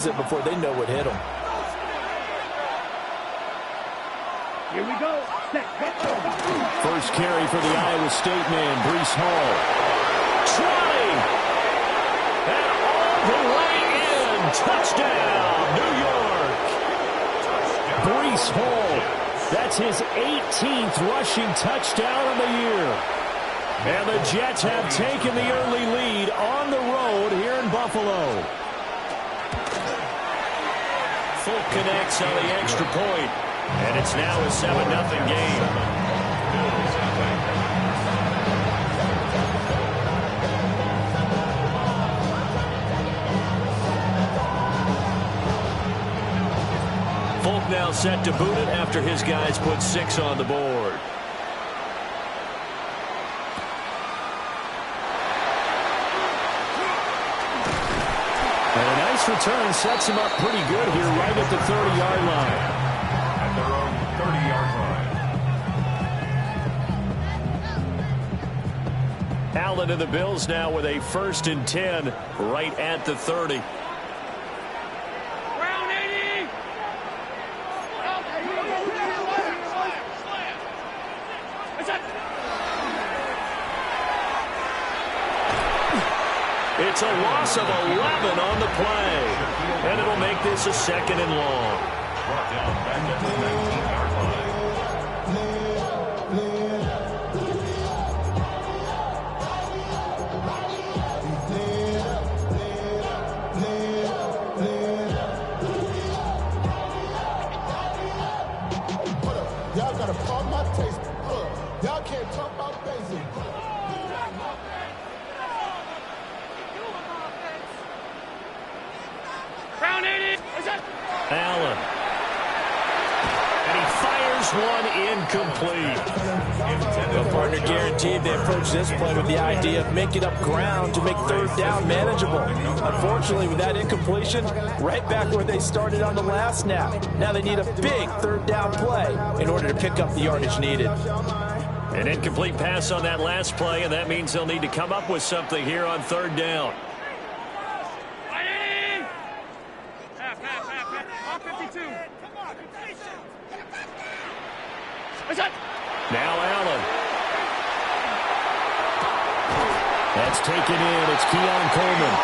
it before they know what hit them. Here we go. First carry for the Iowa State man, Breece Hall. Trying. And all the way in. Touchdown, New York. Breece Hall. That's his 18th rushing touchdown of the year. And the Jets have taken the early lead on the road here in Buffalo. Folk connects on the extra point. And it's now a 7-0 game. Folk now set to boot it after his guys put 6 on the board. And a nice return sets him up pretty good here right at the 30-yard line. Their own 30-yard line. Allen and the Bills now with a 1st and 10 right at the 30. It's a loss of 11 on the play. And it'll make this a 2nd and long. Brought down back at the 19-yard line. Y'all gotta pump my taste. Y'all can't talk about basic. Allen. And he fires one incomplete. The partner guaranteed they approach this play with the idea of making up ground to make 3rd down manageable. Unfortunately, with that incompletion, right back where they started on the last snap. Now they need a big 3rd down play in order to pick up the yardage needed. An incomplete pass on that last play, and that means they'll need to come up with something here on 3rd down. Now Allen. That's taken in. It's Keon Coleman.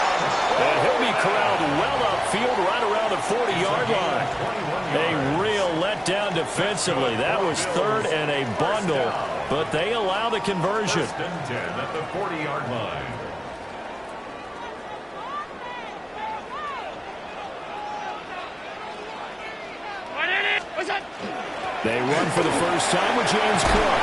And he'll be corralled well upfield right around the 40-yard line. A real letdown defensively. That was 3rd and a bundle, but they allow the conversion. 1st and 10 at the 40-yard line. They run for the first time with James Cook.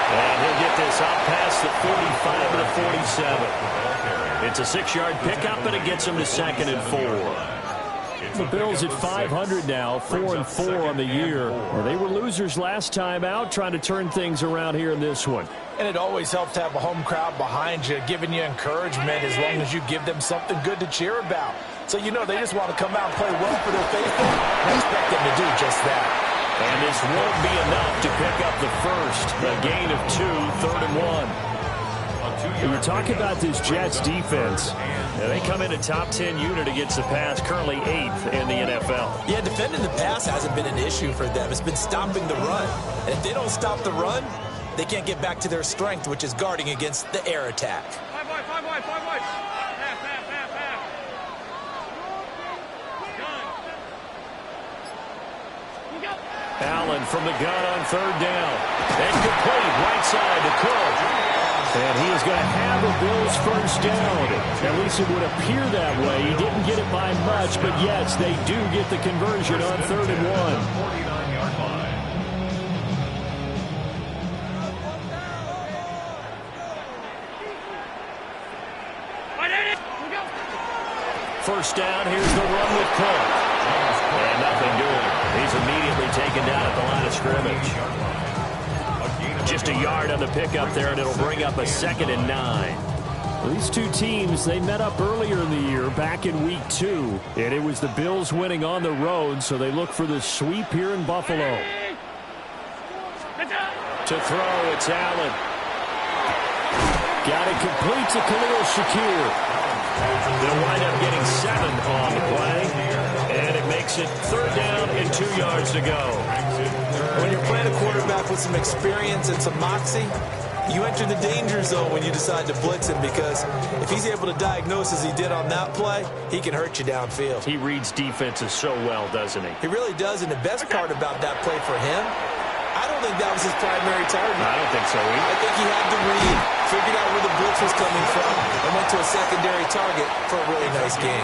And he'll get this out past the 45 to the 47. It's a 6-yard pickup, and it gets him to 2nd and 4. The Bills at 500 now, 4-4 on the year. Well, they were losers last time out, trying to turn things around here in this one. And it always helps to have a home crowd behind you, giving you encouragement as long as you give them something good to cheer about. So you know they just want to come out and play well for their faithful. I expect them to do just that. And this won't be enough to pick up the first. A gain of 2, 3rd and 1. When you talk about this Jets defense, they come in a top 10 unit against the pass, currently 8th in the NFL. Yeah, defending the pass hasn't been an issue for them. It's been stopping the run. And if they don't stop the run, they can't get back to their strength, which is guarding against the air attack. Five wide. Allen from the gun on 3rd down. And complete right side to Cook. And he is going to have the Bills first down. At least it would appear that way. He didn't get it by much, but yes, they do get the conversion on 3rd and 1. 49-yard line. First down, here's the run with Cook. And nothing doing. He's immediately taken down at the line of scrimmage. Just a yard on the pickup there, and it'll bring up a 2nd and 9. Well, these two teams, they met up earlier in the year, back in week 2. And it was the Bills winning on the road, so they look for the sweep here in Buffalo. To throw, it's Allen. Got it complete to Khalil Shakir. They'll wind up getting 7 on the play, and it makes it 3rd down and 2 yards to go. When you're playing a quarterback with some experience and some moxie, you enter the danger zone when you decide to blitz him, because if he's able to diagnose as he did on that play, he can hurt you downfield. He reads defenses so well, doesn't he? He really does, and the best part about that play for him, I don't think that was his primary target. I don't think so either. I think he had the read, figured out where the blitz was coming from, and went to a secondary target for a really nice gain.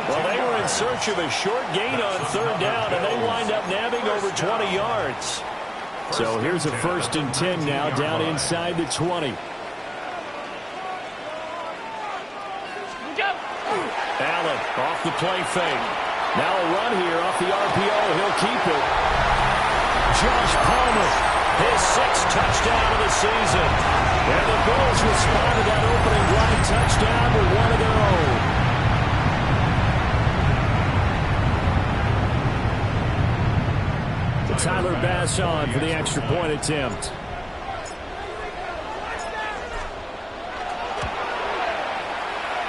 Well, they were in search of a short gain on 3rd down, and they wind up nabbing over 20 yards. So here's a 1st and 10 now, down inside the 20. Allen off the play fake. Now a run here off the RPO. He'll keep it. Josh Palmer, his 6th touchdown of the season. And the Bills respond to that opening drive touchdown with one of their own. Tyler Bass on for the extra point attempt.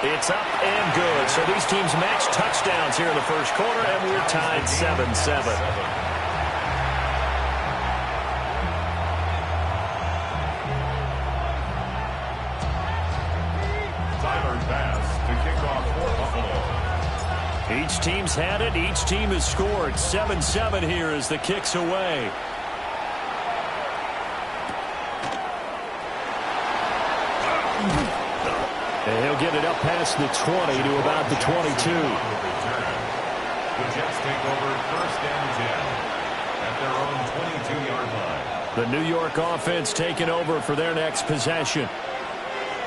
It's up and good. So these teams match touchdowns here in the first quarter, and we're tied 7-7. Tyler Bass to kick off for Buffalo. Each team's had it. Each team has scored. 7-7 here as the kick's away. And he'll get it up past the 20 to about the 22. The Jets take over 1st and 10 at their own 22-yard line. The New York offense taking over for their next possession.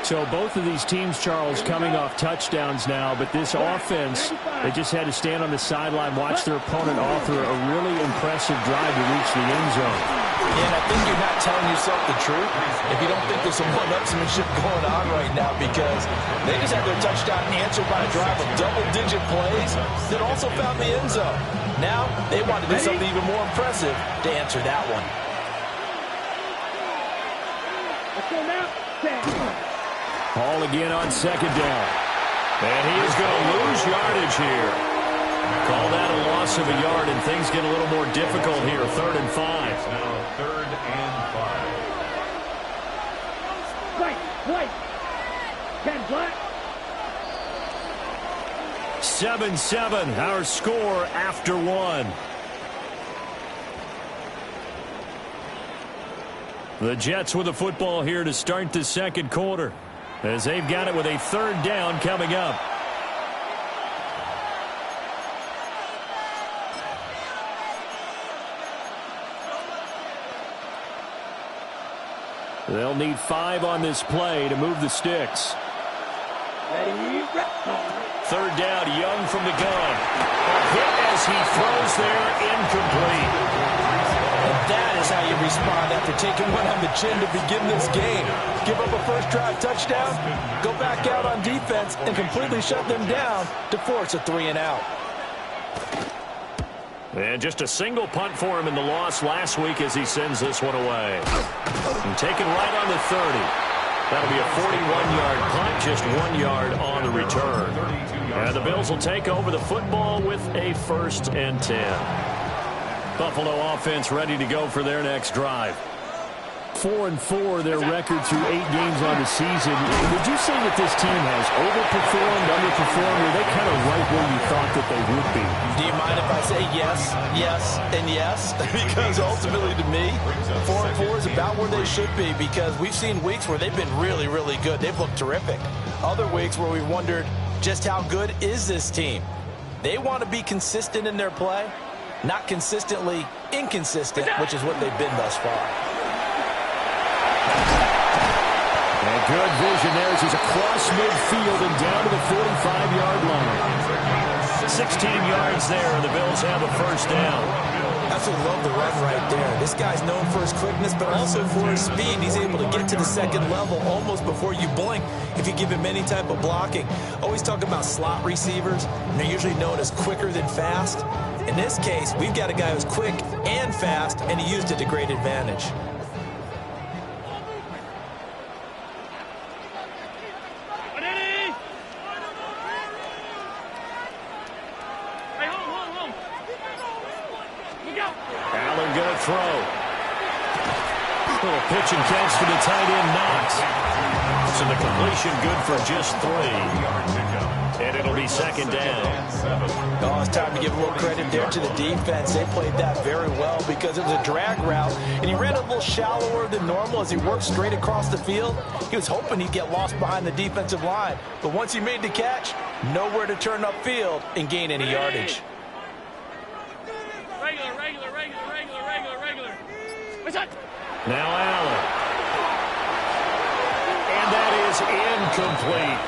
So both of these teams, Charles, coming off touchdowns now, but this offense, they just had to stand on the sideline, watch their opponent author a really impressive drive to reach the end zone. And I think you're not telling yourself the truth if you don't think there's some one-upsmanship going on right now, because they just had their touchdown answered by a drive of double-digit plays that also found the end zone. Now they want to do something even more impressive to answer that one. Let's go now. Ball again on 2nd down. And he is going to lose yardage here. Call that a loss of a yard, and things get a little more difficult here. 3rd and 5. Now 3rd and 5. White. Ken Black. 7-7, our score after 1. The Jets with the football here to start the 2nd quarter, as they've got it with a 3rd down coming up. They'll need 5 on this play to move the sticks. 3rd down, Young from the gun. A hit as he throws there, incomplete. And that is how you respond after taking one on the chin to begin this game. Give up a first drive touchdown, go back out on defense, and completely shut them down to force a 3-and-out. And just a single punt for him in the loss last week as he sends this one away. And taken right on the 30. That'll be a 41-yard punt, just 1 yard on the return. And the Bills will take over the football with a 1st and 10. Buffalo offense ready to go for their next drive. 4-4, their record through 8 games on the season. Would you say that this team has overperformed, underperformed, or they kind of right where you thought that they would be? Do you mind if I say yes, yes, and yes? Because ultimately to me, 4-4 is about where they should be, because we've seen weeks where they've been really, really good. They've looked terrific. Other weeks where we've wondered just how good is this team. They want to be consistent in their play, not consistently inconsistent, which is what they've been thus far. And good vision there as he's across midfield and down to the 45-yard line. 16 yards there, and the Bills have a 1st down. Absolutely love the run right there. This guy's known for his quickness, but also for his speed. He's able to get to the 2nd level almost before you blink if you give him any type of blocking. Always talk about slot receivers, and they're usually known as quicker than fast. In this case, we've got a guy who's quick and fast, and he used it to great advantage. Allen going to throw. Little pitch and catch to the tight end, Knox. So the completion good for just 3. And it'll be second down. Oh, it's time to give a little credit there to the defense. They played that very well because it was a drag route, and he ran a little shallower than normal as he worked straight across the field. He was hoping he'd get lost behind the defensive line, but once he made the catch, nowhere to turn upfield and gain any yardage. Regular. What's that? Now Allen. And that is incomplete.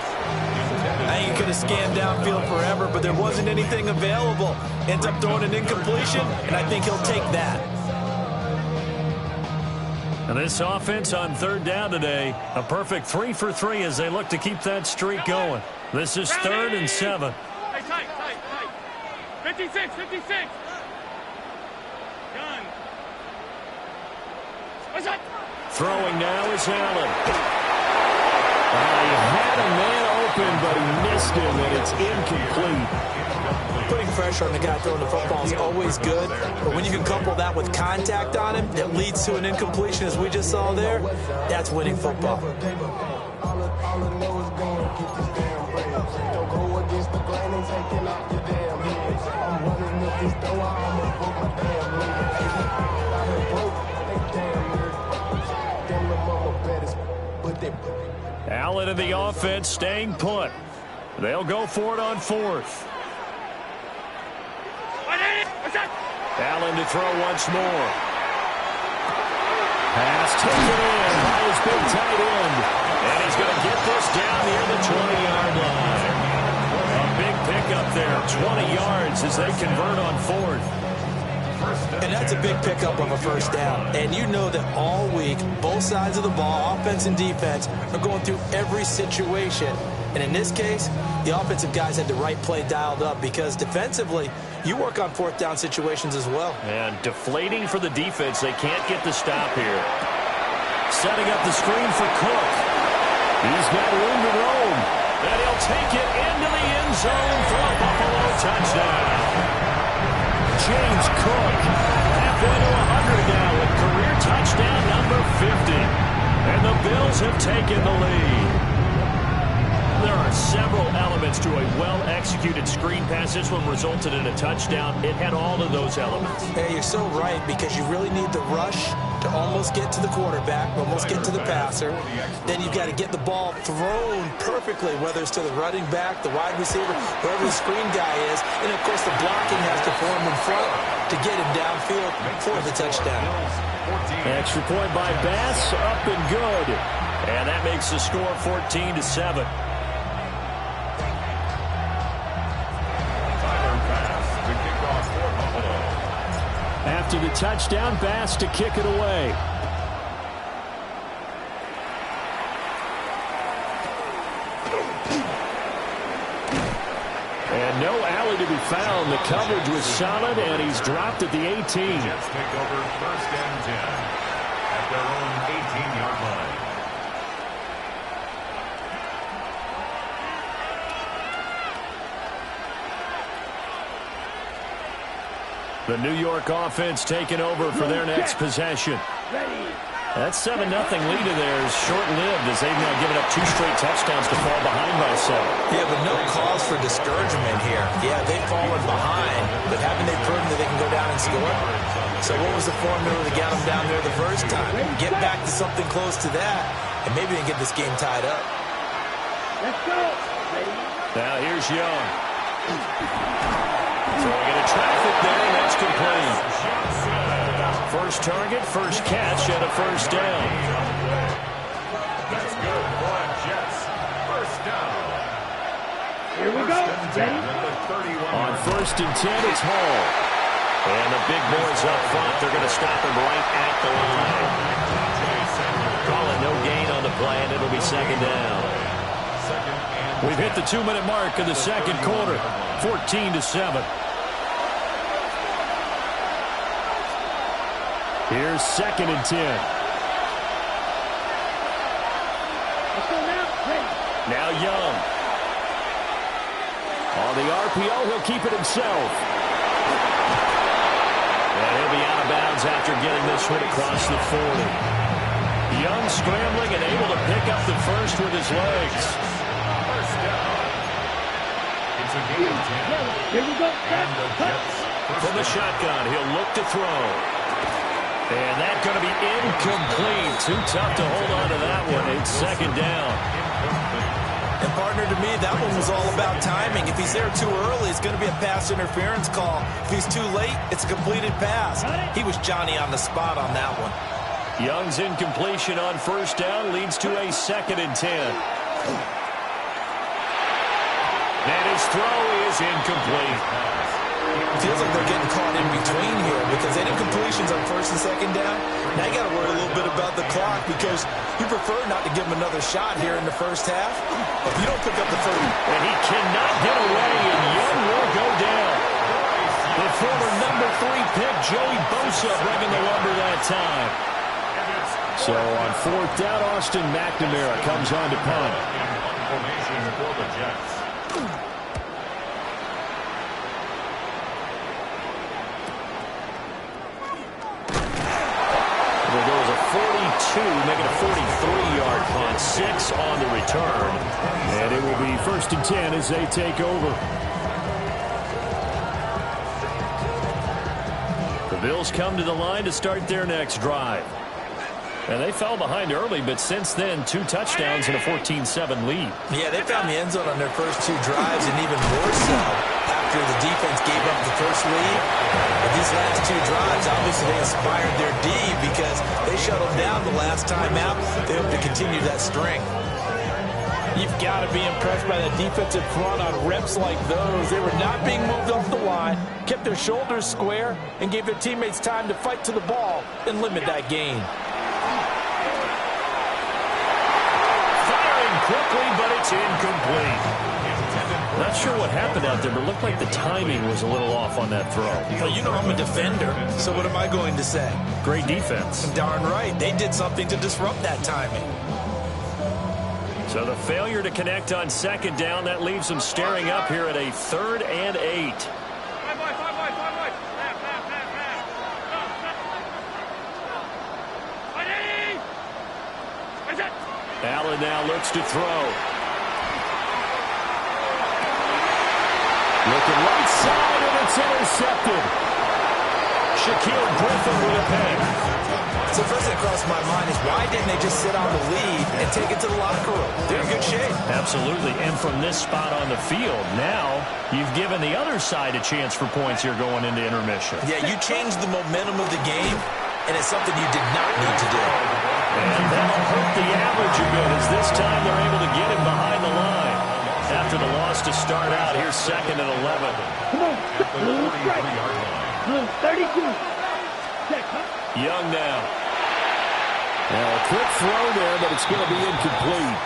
I think he could have scanned downfield forever, but there wasn't anything available. Ends up throwing an incompletion, and I think he'll take that. And this offense on third down today, a perfect 3 for 3 as they look to keep that streak going. This is 3rd and 7. Tight. 56. Done. What's that? Throwing now is Allen. He had a man open, but he missed him, and it's incomplete. Putting pressure on the guy throwing the football is always good, but when you can couple that with contact on him that leads to an incompletion, as we just saw there, that's winning football. Allen in the offense staying put. They'll go for it on 4th. Allen to throw once more. Pass taken in by his big tight end. And he's going to get this down near the 20-yard line. A big pickup there, 20 yards as they convert on 4th. And that's a big pickup of a first down. And you know that all week, both sides of the ball, offense and defense, are going through every situation. And in this case, the offensive guys had the right play dialed up because defensively, you work on 4th down situations as well. And deflating for the defense. They can't get the stop here. Setting up the screen for Cook. He's got room to roam. And he'll take it into the end zone for a Buffalo touchdown. James Cook, halfway to 100 now with career touchdown number 50. And the Bills have taken the lead. There are several elements to a well-executed screen pass. This one resulted in a touchdown. It had all of those elements. Hey, you're so right because you really need the rush to almost get to the quarterback, almost get to the passer. Then you've got to get the ball thrown perfectly, whether it's to the running back, the wide receiver, wherever the screen guy is. And, of course, the blocking has to form in front to get him downfield for the touchdown. Extra point by Bass, up and good. And that makes the score 14-7. After the touchdown, Bass to kick it away. And no alley to be found. The coverage was solid, and he's dropped at the 18. Jets take over 1st and 10 at their own 18-yard line. The New York offense taking over for their next possession. That 7-0 lead of theirs short-lived as they've now given up 2 straight touchdowns to fall behind by 7. Yeah, but no cause for discouragement here. Yeah, they've fallen behind, but haven't they proven that they can go down and score? So what was the formula to get them down there the first time? Get back to something close to that, and maybe they can get this game tied up. Let's go. Now here's Young. Throwing into traffic there, and that's complete. First target, first catch, and a first down. That's good for Jets. First down. Here we go. Ready? On 1st and 10, it's Hall. And the big boys up front, they're going to stop him right at the line. Calling no gain on the play, and it'll be second down. We've hit the 2-minute mark of the second quarter, 14-7. Here's 2nd and 10. Let's go now. Ready. Now Young. On the RPO, he'll keep it himself. And he'll be out of bounds after getting this one across the 40. Young scrambling and able to pick up the first with his legs. First down. It's a gain of 10. Here we go. And the Jets. From the shotgun, he'll look to throw. And that's going to be incomplete. Too tough to hold on to that one. It's second down. And partner, to me, that one was all about timing. If he's there too early, it's going to be a pass interference call. If he's too late, it's a completed pass. He was Johnny on the spot on that one. Young's incompletion on first down leads to a 2nd and 10. And his throw is incomplete. Feels like they're getting caught in between here because any completions on first and second down, now you got to worry a little bit about the clock because you prefer not to give him another shot here in the first half. If you don't pick up the third. And he cannot get away, and Young will go down. The former number 3 pick, Joey Bosa, bringing the lumber that time. So on 4th down, Austin McNamara comes on to punt. Formation for the Jets. There goes a 42, making a 43-yard punt. 6 on the return. And it will be 1st and 10 as they take over. The Bills come to the line to start their next drive. And they fell behind early, but since then, 2 touchdowns and a 14-7 lead. Yeah, they found the end zone on their first 2 drives, and even more so after the defense gave up the first lead. But these last 2 drives, obviously they inspired their D because they shut them down the last time out. They hope to continue that string. You've got to be impressed by the defensive front on reps like those. They were not being moved off the line, kept their shoulders square, and gave their teammates time to fight to the ball and limit that gain. Quickly, but it's incomplete. Not sure what happened out there, but it looked like the timing was a little off on that throw. Well, you know I'm a defender, so what am I going to say? Great defense. Darn right. They did something to disrupt that timing. So the failure to connect on 2nd down, that leaves them staring up here at a 3rd and 8. Allen now looks to throw. Looking right side, and it's intercepted. Shaquille Griffin with a pick. So first thing that crossed my mind is why didn't they just sit on the lead and take it to the locker room? They're in good shape. Absolutely, and from this spot on the field, now you've given the other side a chance for points here going into intermission. Yeah, you changed the momentum of the game, and it's something you did not need to do. And that'll hurt the average a bit as this time they're able to get him behind the line. After the loss to start out, here's 2nd and 11. Come on. Blue strike. Blue 32. Check. Young now. Now a quick throw there, but it's going to be incomplete.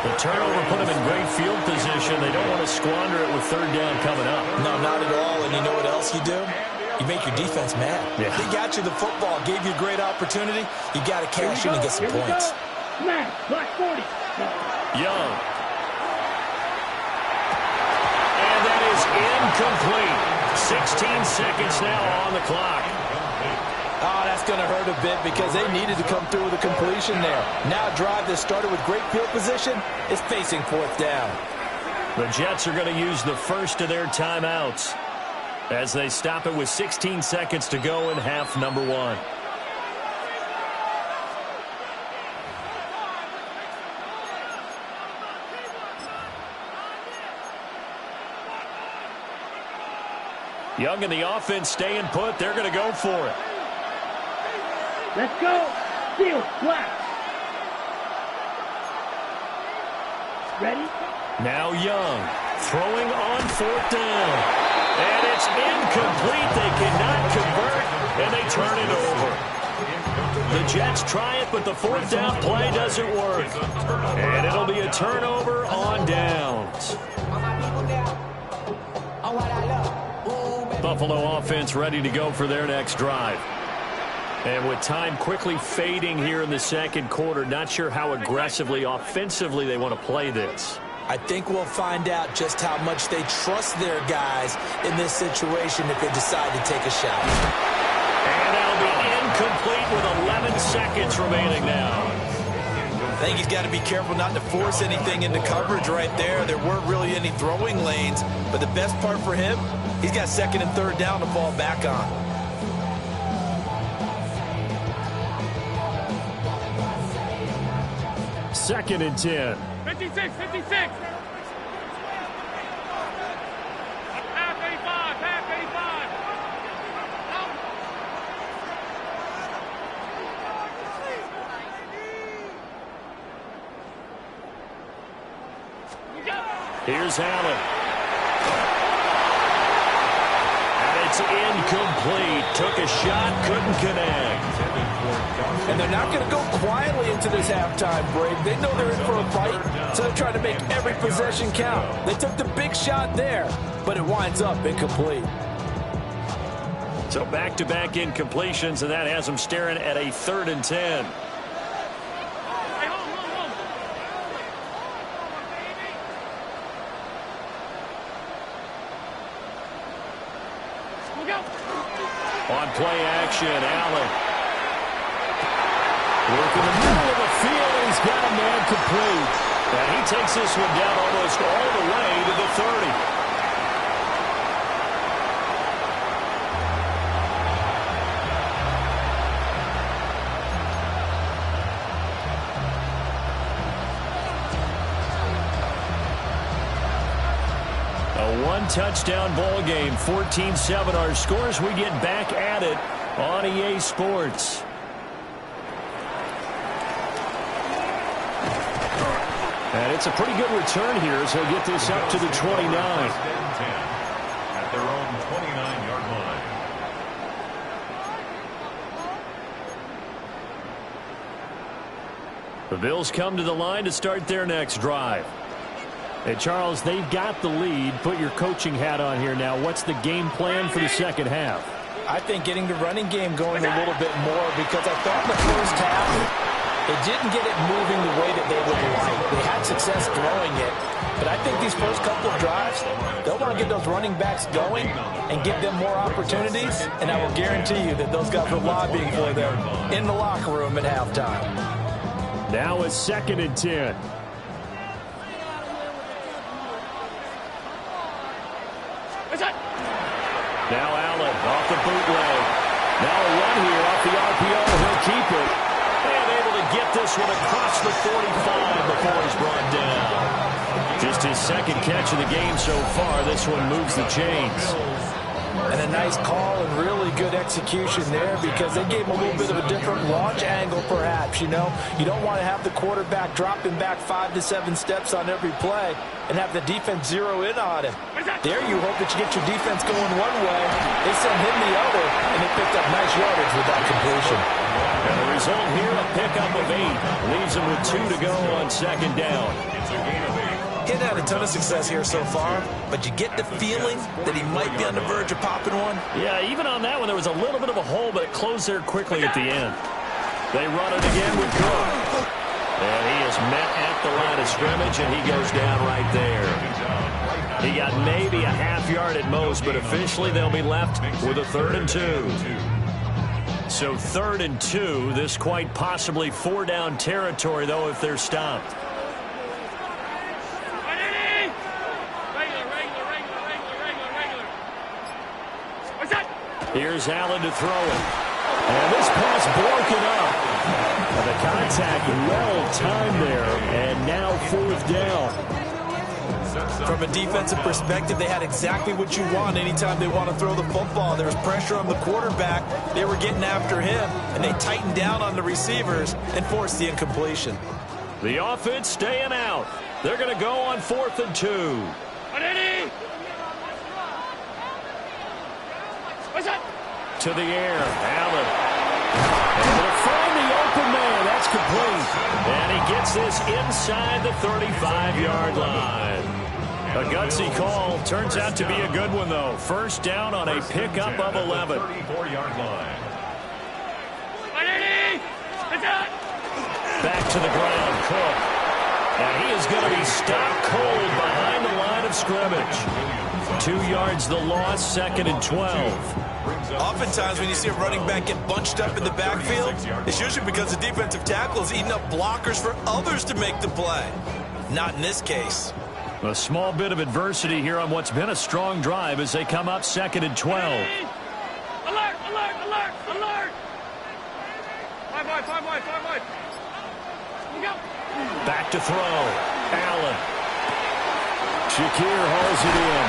The turnover put them in great field position. They don't want to squander it with 3rd down coming up. No, not at all. And you know what else you do? You make your defense mad. Yeah. They got you the football, gave you a great opportunity. You got to cash in and get some points. Smash. Black 40. Young. And that is incomplete. 16 seconds now on the clock. Oh, that's going to hurt a bit because they needed to come through with a completion there. Now a drive that started with great field position is facing 4th down. The Jets are going to use the first of their timeouts as they stop it with 16 seconds to go in half number 1. Young and the offense staying put. They're going to go for it. Let's go. Steel. Black. Ready? Now Young throwing on 4th down. And it's incomplete. They cannot convert, and they turn it over. The Jets try it, but the 4th down play doesn't work. And it'll be a turnover on downs. Buffalo offense ready to go for their next drive. And with time quickly fading here in the 2nd quarter, not sure how aggressively, offensively they want to play this. I think we'll find out just how much they trust their guys in this situation if they decide to take a shot. And that'll be incomplete with 11 seconds remaining now. I think he's got to be careful not to force anything into coverage right there. There weren't really any throwing lanes, but the best part for him, he's got second and third down to fall back on. Second and 10. 56, 56. Half 85, half 85. Here's Allen. And it's incomplete. Took a shot, couldn't connect. And they're not going to go quietly into this halftime break. They know they're in for a fight, so they're trying to make every possession count. They took the big shot there, but it winds up incomplete. So back-to-back incompletions, and that has them staring at a 3rd and 10. On play action, Allen. Work in the middle of the field, and he's got a man complete. And he takes this one down almost all the way to the 30. A one-touchdown ball game, 14-7 our scores. We get back at it on EA Sports. And it's a pretty good return here as he'll get this up to the 29. At their own 29-yard line. The Bills come to the line to start their next drive. Hey, Charles, they've got the lead. Put your coaching hat on here now. What's the game plan for the second half? I think getting the running game going a little bit more, because I thought in the first half they didn't get it moving the way that they would like. They had success throwing it, but I think these first couple of drives, they'll want to get those running backs going and give them more opportunities, and I will guarantee you that those guys are lobbying for them in the locker room at halftime. Now it's 2nd and 10. Now Allen off the bootleg. Now a run here off the RPO. He'll keep it. And able to get this one across the 45 before he's brought down. Just his second catch of the game so far. This one moves the chains. And a nice call and really good execution there, because they gave him a little bit of a different launch angle perhaps. You know, you don't want to have the quarterback dropping back 5 to 7 steps on every play and have the defense zero in on him. There you hope that you get your defense going one way, they send him the other, and they picked up nice yardage with that completion. And the result here, a pickup of 8. Leaves him with 2 to go on second down. It's a gain of 8. He's had a ton of success here so far, but you get the feeling that he might be on the verge of popping one. Yeah, even on that one, there was a little bit of a hole, but it closed there quickly at the end. They run it again with Cook. And he is met at the line of scrimmage, and he goes down right there. He got maybe a half yard at most, but officially they'll be left with a 3rd and 2. So 3rd and 2, this quite possibly 4-down territory, though, if they're stopped. Here's Allen to throw it. And this pass broken up. And the contact well timed there. And now 4th down. From a defensive perspective, they had exactly what you want anytime they want to throw the football. There was pressure on the quarterback. They were getting after him, and they tightened down on the receivers and forced the incompletion. The offense staying out. They're going to go on 4th and 2. To the air, Allen. And they'll find the open man. That's complete. And he gets this inside the 35-yard line. A gutsy call. Turns out to be a good one, though. 1st down on a pickup of 11. 34-yard line. Back to the ground, Cook. And he is going to be stopped cold behind the line of scrimmage. 2 yards the loss, 2nd and 12. Oftentimes when you see a running back get bunched up in the backfield, it's usually because the defensive tackle is eating up blockers for others to make the play. Not in this case. A small bit of adversity here on what's been a strong drive as they come up 2nd and 12. Alert, alert, alert, alert. 5 wide, 5 wide, 5 wide. Here we go. Back to throw. Allen. Shakir hauls it in.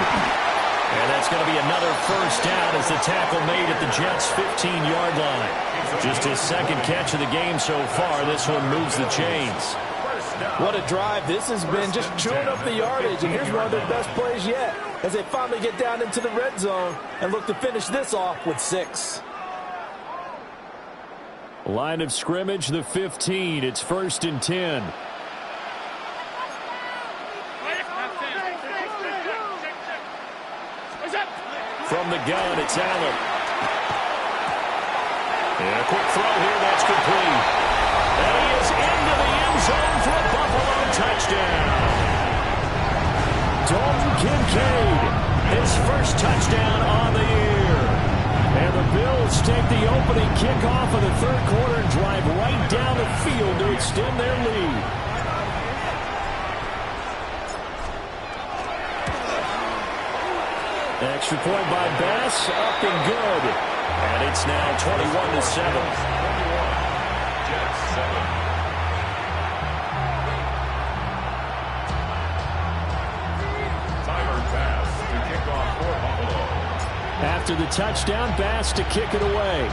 And that's going to be another first down as the tackle made at the Jets' 15-yard line. Just his second catch of the game so far. This one moves the chains. What a drive this has been, just chewing up the yardage. And here's one of their best plays yet as they finally get down into the red zone and look to finish this off with 6. Line of scrimmage, the 15. It's 1st and 10. From the gun, it's Allen. And a quick throw here, that's complete. And he is into the end zone for a Buffalo touchdown. Dalton Kincaid, His first touchdown on the year. and the Bills take the opening kickoff of the 3rd quarter and drive right down the field to extend their lead. Extra point by Bass, up and good. And it's now 21-7. Jets 7. Timer pass to kick off for Buffalo. After the touchdown, Bass to kick it away.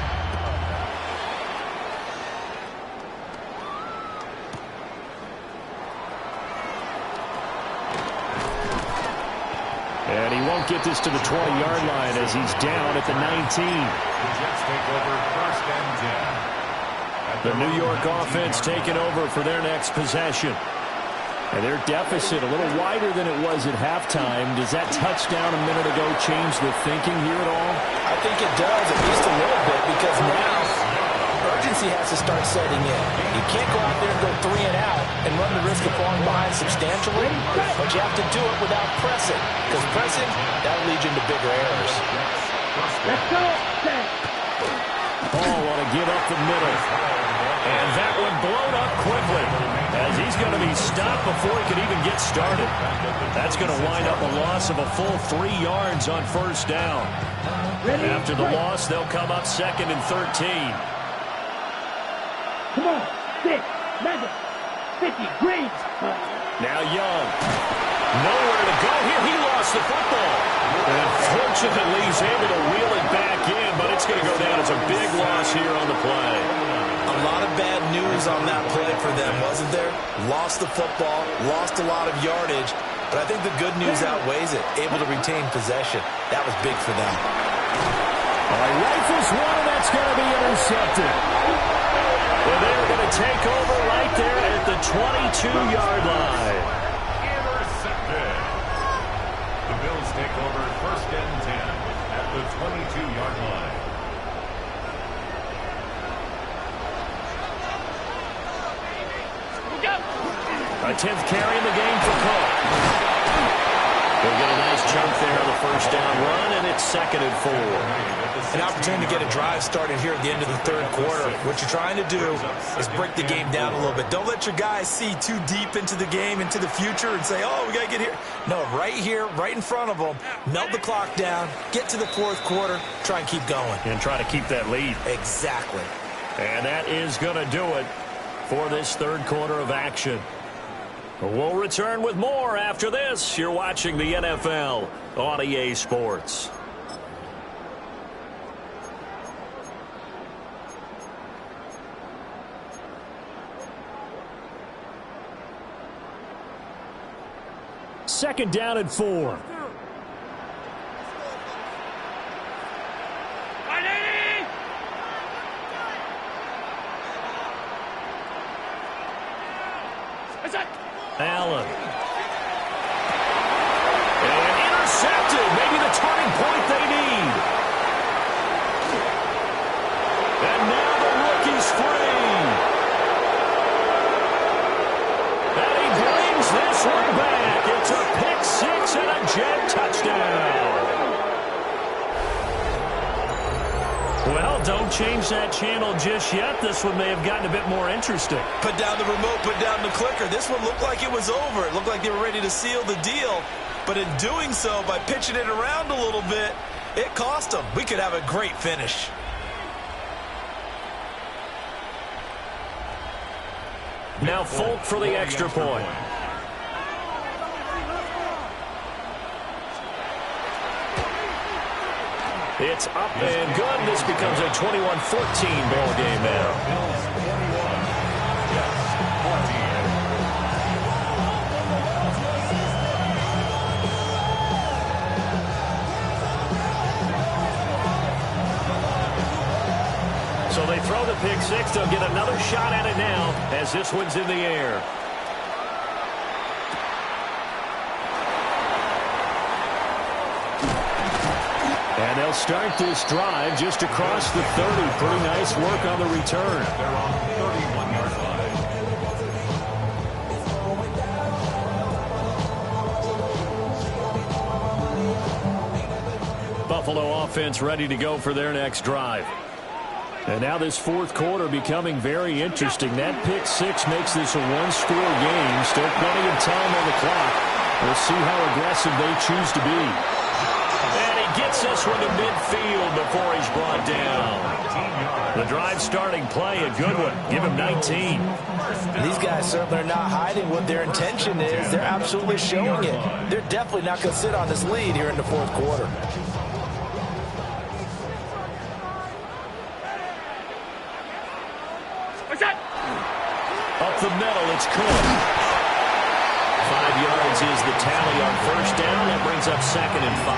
And he won't get this to the 20-yard line as he's down at the 19. The Jets take over 1st and 10. The New York offense taking over for their next possession. And their deficit a little wider than it was at halftime. Does that touchdown a minute ago change the thinking here at all? I think it does, at least a little bit, because now urgency has to start setting in. You can't go out there and go 3 and out and run the risk of falling behind substantially, but you have to do it without pressing, because pressing, that'll lead you into bigger errors. Let's go. Ball want to give up the middle. And that one blown up quickly as he's going to be stopped before he can even get started. That's going to wind up a loss of a full 3 yards on 1st down. After the loss, they'll come up 2nd and 13. Come on. 6, 50, green. Now Young. Nowhere to go here. He lost the football. And fortunately, he's able to wheel it back in, but it's going to go down as a big loss here on the play. A lot of bad news on that play for them, wasn't there? Lost the football, lost a lot of yardage, but I think the good news outweighs it. Able to retain possession. That was big for them. All right, rifles one, and that's going to be intercepted. Well, they're going to take over right there at the 22-yard line. Intercepted. The Bills take over 1st and 10 at the 22-yard line. A 10th carry in the game for Cook. They'll get a nice chunk there on the 1st down run, and it's 2nd and 4. An opportunity to get a drive started here at the end of the 3rd quarter. What you're trying to do is break the game down a little bit. Don't let your guys see too deep into the game, into the future, and say, oh, we got to get here. No, right here, right in front of them, melt the clock down, get to the 4th quarter, try and keep going. And try to keep that lead. Exactly. And that is going to do it for this 3rd quarter of action. We'll return with more after this. You're watching the NFL on EA Sports. Second down and 4. Allen. And intercepted. Maybe the turning point they need. And now the rookie's free. And he Well, don't change that channel just yet. This one may have gotten a bit more interesting. Put down the remote, put down the clicker. This one looked like it was over. It looked like they were ready to seal the deal. But in doing so, by pitching it around a little bit, it cost them. We could have a great finish. Now Folk for the extra point. It's up and good. This becomes a 21-14 ball game now. So they throw the pick six. They'll get another shot at it now as this one's in the air. And they'll start this drive just across the 30. Pretty nice work on the return. They're on 31-yard line. Buffalo offense ready to go for their next drive. And now this fourth quarter becoming very interesting. That pick six makes this a one-score game. Still plenty of time on the clock. We'll see how aggressive they choose to be. And he gets this one to midfield before he's brought down. The drive starting play, a good one. Give him 19. These guys certainly are not hiding what their intention is. They're absolutely showing it. They're definitely not going to sit on this lead here in the fourth quarter. Up the middle, it's Cook. 5 yards is the tally on first down. That brings up 2nd and 5.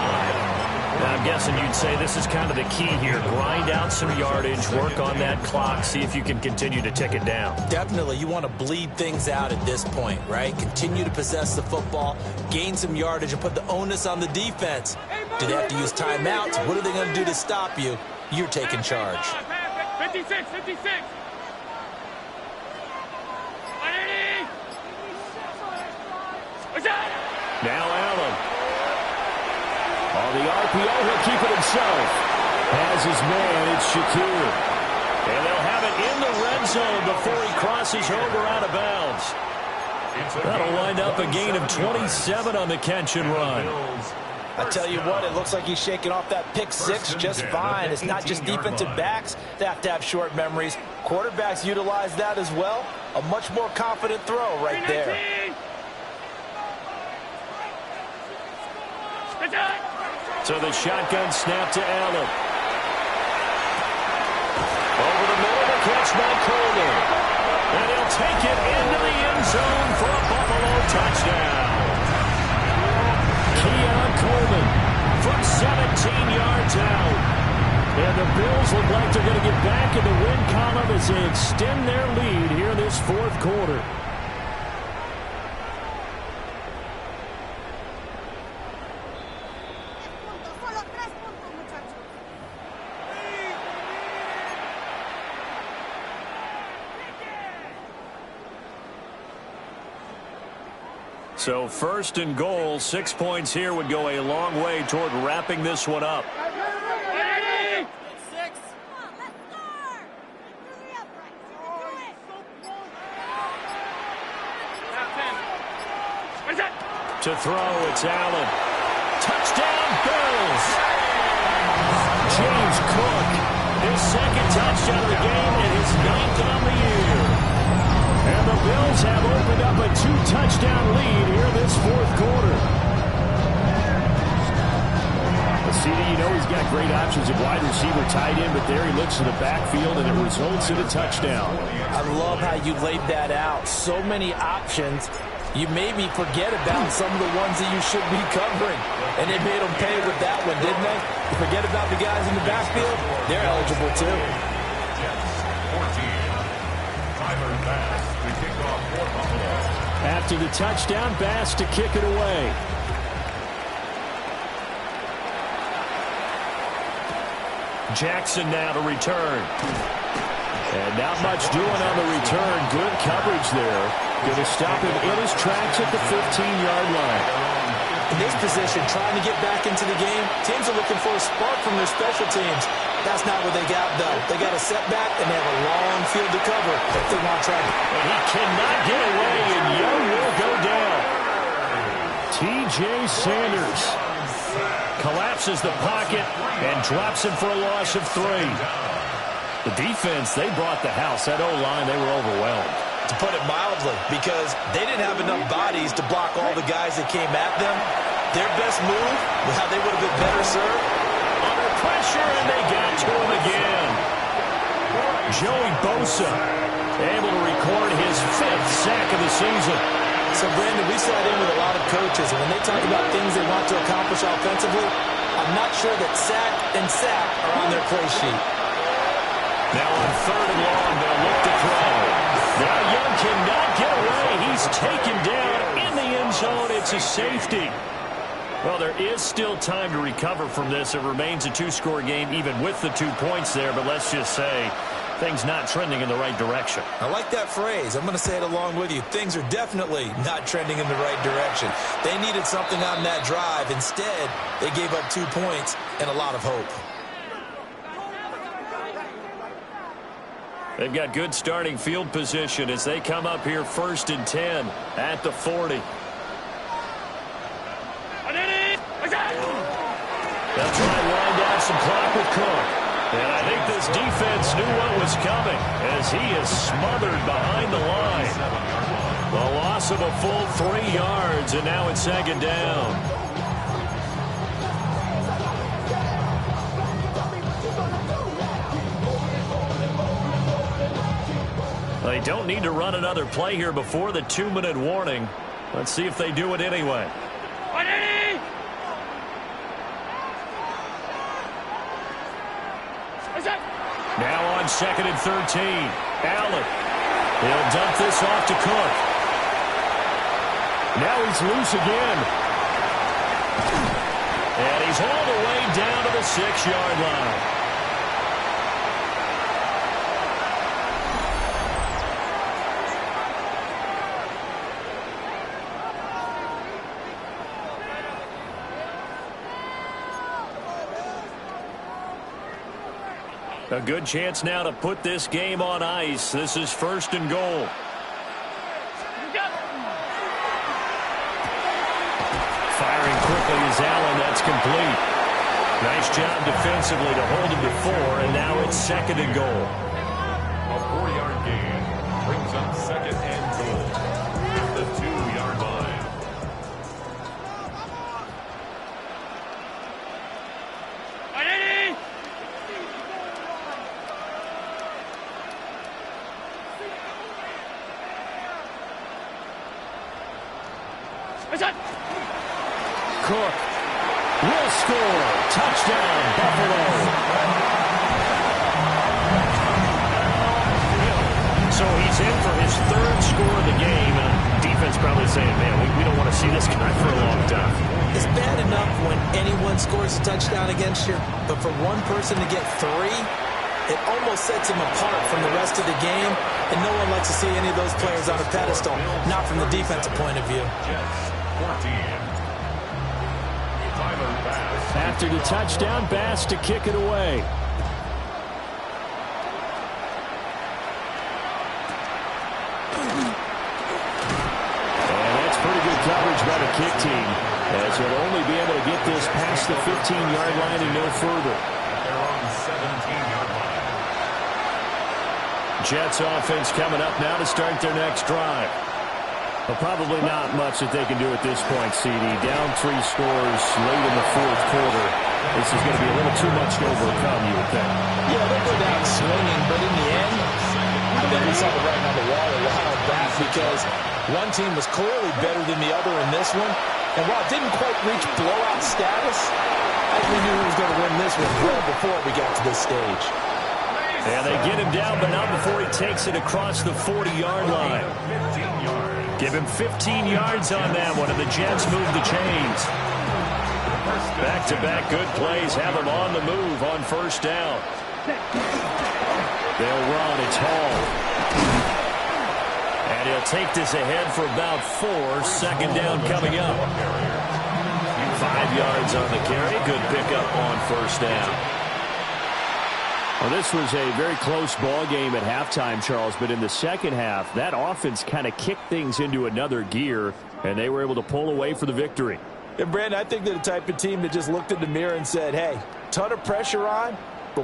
Now, I'm guessing you'd say this is kind of the key here. Grind out some yardage, work on that clock, see if you can continue to tick it down. Definitely. You want to bleed things out at this point, right? Continue to possess the football, gain some yardage, and put the onus on the defense. Do they have to use timeouts? What are they going to do to stop you? You're taking charge. 56, 56. Now Allen. On the RPO, he'll keep it himself. Has his man, it's Shakir. And they'll have it in the red zone before he crosses over out of bounds. That'll wind up a gain of 27 on the catch and run. I tell you what, it looks like he's shaking off that pick six just fine. It's not just defensive backs that have to have short memories. Quarterbacks utilize that as well. A much more confident throw right there. So the shotgun snap to Allen. Over the middle, the catch by Coleman. And he'll take it into the end zone for a Buffalo touchdown. Keon Coleman from 17 yards out. And the Bills look like they're going to get back in the win column as they extend their lead here in this fourth quarter. So first and goal, 6 points here would go a long way toward wrapping this one up. To throw, it's Allen. Touchdown, Bills! James Cook, his second touchdown of the game and his 9th on the year. And the Bills have opened up a 2-touchdown lead here in this fourth quarter. CD, you know he's got great options at wide receiver, tight end, but there he looks to the backfield, and it results in a touchdown. I love how you laid that out. So many options. You maybe forget about some of the ones that you should be covering. And they made them pay with that one, didn't they? Forget about the guys in the backfield. They're eligible, too. After the touchdown, Bass to kick it away. Jackson now to return. And not much doing on the return. Good coverage there. Going to stop him in his tracks at the 15-yard line. In this position, trying to get back into the game, teams are looking for a spark from their special teams. That's not what they got, though. They got a setback, and they have a long field to cover if they want to try. And he cannot get away, and Young will go down. T.J. Sanders collapses the pocket and drops him for a loss of 3. The defense, they brought the house. That O-line, they were overwhelmed. To put it mildly, because they didn't have enough bodies to block all the guys that came at them. Their best move was how they would have been better served. Under pressure, and they got to him again. Joey Bosa able to record his 5th sack of the season. So, Brandon, we sat in with a lot of coaches, and when they talk about things they want to accomplish offensively, I'm not sure that sack and sack are on their play sheet. Now on 3rd and long, they'll look to throw. Now Young cannot get away. He's taken down in the end zone. It's a safety. Well, there is still time to recover from this. It remains a 2-score game even with the 2 points there, but let's just say things not trending in the right direction. I like that phrase. I'm going to say it along with you. Things are definitely not trending in the right direction. They needed something on that drive. Instead, they gave up 2 points and a lot of hope. They've got good starting field position as they come up here 1st and 10 at the 40. They'll try and wind down some clock with Cook. And I think this defense knew what was coming as he is smothered behind the line. The loss of a full 3 yards, and now it's 2nd down. They don't need to run another play here before the 2-minute warning. Let's see if they do it anyway. Now on 2nd and 13. Allen. He'll dump this off to Cook. Now he's loose again. And he's all the way down to the 6-yard line. A good chance now to put this game on ice. This is 1st and goal. Firing quickly is Allen. That's complete. Nice job defensively to hold him to 4, and now it's 2nd and goal. A 4-yard gain brings up 2nd and goal at the 2-yard line. Cook will score. Touchdown, Buffalo. So he's in for his 3rd score of the game, and defense probably saying, man, we don't want to see this guy for a long time. It's bad enough when anyone scores a touchdown against you, but for one person to get 3, it almost sets him apart from the rest of the game, and no one likes to see any of those players on a pedestal, not from the defensive point of view. After the touchdown, Bass to kick it away. And that's pretty good coverage by the kick team, as they'll only be able to get this past the 15-yard line and no further. They're on the 17-yard line. Jets offense coming up now to start their next drive. Well, probably not much that they can do at this point, CD. Down 3 scores late in the 4th quarter. This is going to be a little too much to overcome, you would think. Yeah, they'll go down swinging, but in the end, I think we saw the writing on the wall a while back because one team was clearly better than the other in this one. And while it didn't quite reach blowout status, I think we knew who was going to win this one well before we got to this stage. And they get him down, but not before he takes it across the 40-yard line. Give him 15 yards on that one, and the Jets move the chains. Back-to-back good plays have him on the move on 1st down. They'll run. It's Hall. And he'll take this ahead for about 4. 2nd down coming up. 5 yards on the carry. Good pickup on first down. Well, this was a very close ball game at halftime, Charles, but in the second half, that offense kind of kicked things into another gear, and they were able to pull away for the victory. And, Brandon, I think they're the type of team that just looked in the mirror and said, hey, ton of pressure on,